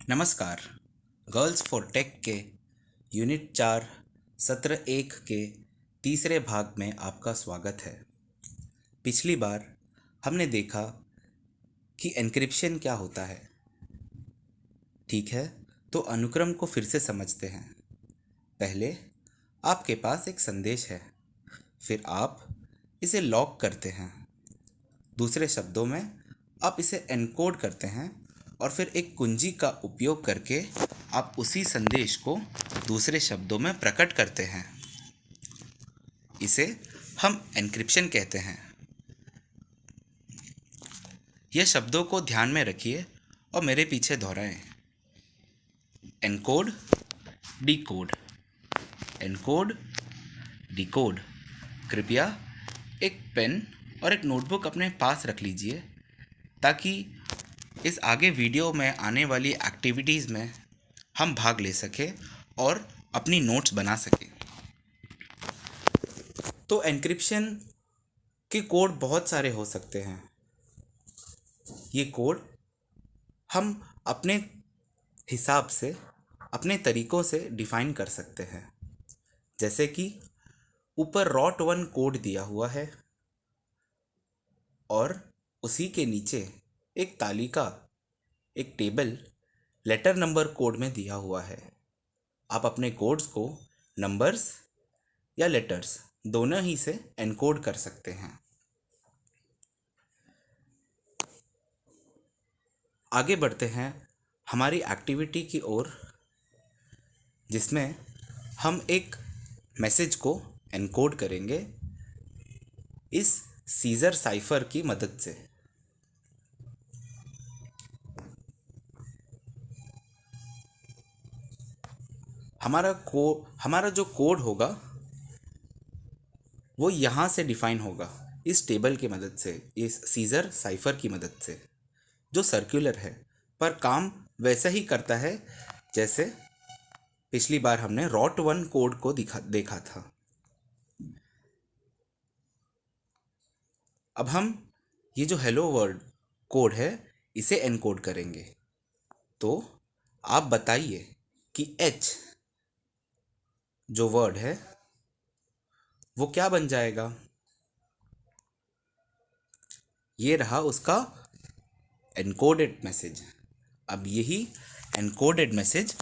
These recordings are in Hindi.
नमस्कार। गर्ल्स फॉर टेक के यूनिट 4 सत्र 1 के तीसरे भाग में आपका स्वागत है। पिछली बार हमने देखा कि एन्क्रिप्शन क्या होता है। ठीक है, तो अनुक्रम को फिर से समझते हैं। पहले आपके पास एक संदेश है, फिर आप इसे लॉक करते हैं। दूसरे शब्दों में आप इसे एनकोड करते हैं और फिर एक कुंजी का उपयोग करके आप उसी संदेश को दूसरे शब्दों में प्रकट करते हैं। इसे हम एन्क्रिप्शन कहते हैं। यह शब्दों को ध्यान में रखिए और मेरे पीछे दोहराएं। Encode, decode, encode, decode. कृपया एक पेन और एक नोटबुक अपने पास रख लीजिए ताकि इस आगे वीडियो में आने वाली एक्टिविटीज़ में हम भाग ले सकें और अपनी नोट्स बना सकें। तो एन्क्रिप्शन के कोड बहुत सारे हो सकते हैं। ये कोड हम अपने हिसाब से, अपने तरीक़ों से डिफ़ाइन कर सकते हैं। जैसे कि ऊपर ROT1 कोड दिया हुआ है और उसी के नीचे एक तालिका, एक टेबल लेटर नंबर कोड में दिया हुआ है। आप अपने कोड्स को नंबर्स या लेटर्स दोनों ही से एनकोड कर सकते हैं। आगे बढ़ते हैं हमारी एक्टिविटी की ओर, जिसमें हम एक मैसेज को एनकोड करेंगे इस सीजर साइफर की मदद से। हमारा जो कोड होगा वो यहाँ से डिफाइन होगा, इस टेबल की मदद से, इस सीजर साइफर की मदद से, जो सर्कुलर है पर काम वैसा ही करता है जैसे पिछली बार हमने ROT1 कोड को देखा था। अब हम ये जो हेलो वर्ल्ड कोड है इसे एनकोड करेंगे। तो आप बताइए कि H जो वर्ड है वो क्या बन जाएगा। ये रहा उसका एनकोडेड मैसेज। अब यही एनकोडेड मैसेज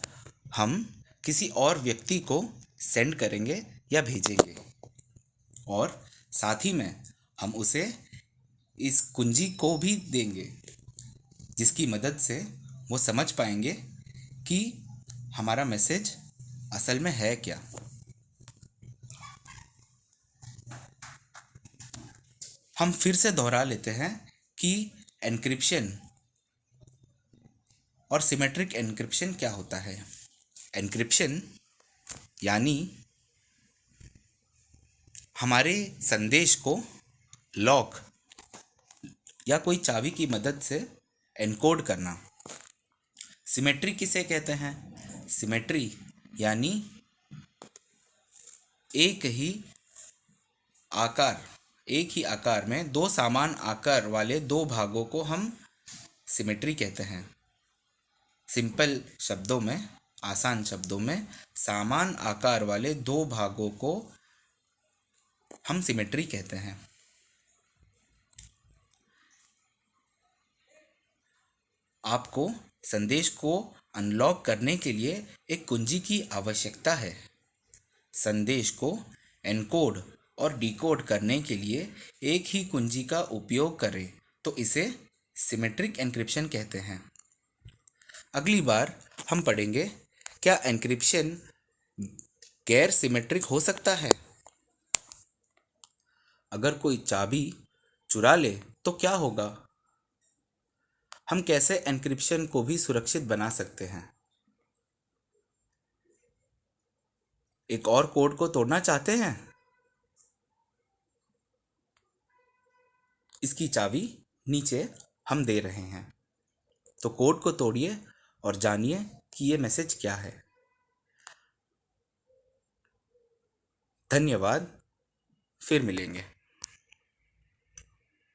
हम किसी और व्यक्ति को सेंड करेंगे या भेजेंगे, और साथ ही में हम उसे इस कुंजी को भी देंगे जिसकी मदद से वो समझ पाएंगे कि हमारा मैसेज असल में है क्या। हम फिर से दोहरा लेते हैं कि एन्क्रिप्शन और सिमेट्रिक एन्क्रिप्शन क्या होता है। एन्क्रिप्शन यानी हमारे संदेश को लॉक या कोई चाबी की मदद से एनकोड करना। सिमेट्री किसे कहते हैं? सिमेट्री यानी एक ही आकार में दो समान आकार वाले दो भागों को हम सिमेट्री कहते हैं। सिंपल शब्दों में, आसान शब्दों में, समान आकार वाले दो भागों को हम सिमेट्री कहते हैं। आपको संदेश को अनलॉक करने के लिए एक कुंजी की आवश्यकता है। संदेश को एनकोड और डिकोड करने के लिए एक ही कुंजी का उपयोग करें तो इसे सिमेट्रिक एन्क्रिप्शन कहते हैं। अगली बार हम पढ़ेंगे, क्या एन्क्रिप्शन गैर सिमेट्रिक हो सकता है? अगर कोई चाबी चुरा ले तो क्या होगा? हम कैसे एन्क्रिप्शन को भी सुरक्षित बना सकते हैं? एक और कोड को तोड़ना चाहते हैं? इसकी चाबी नीचे हम दे रहे हैं, तो कोड को तोड़िए और जानिए कि ये मैसेज क्या है। धन्यवाद, फिर मिलेंगे।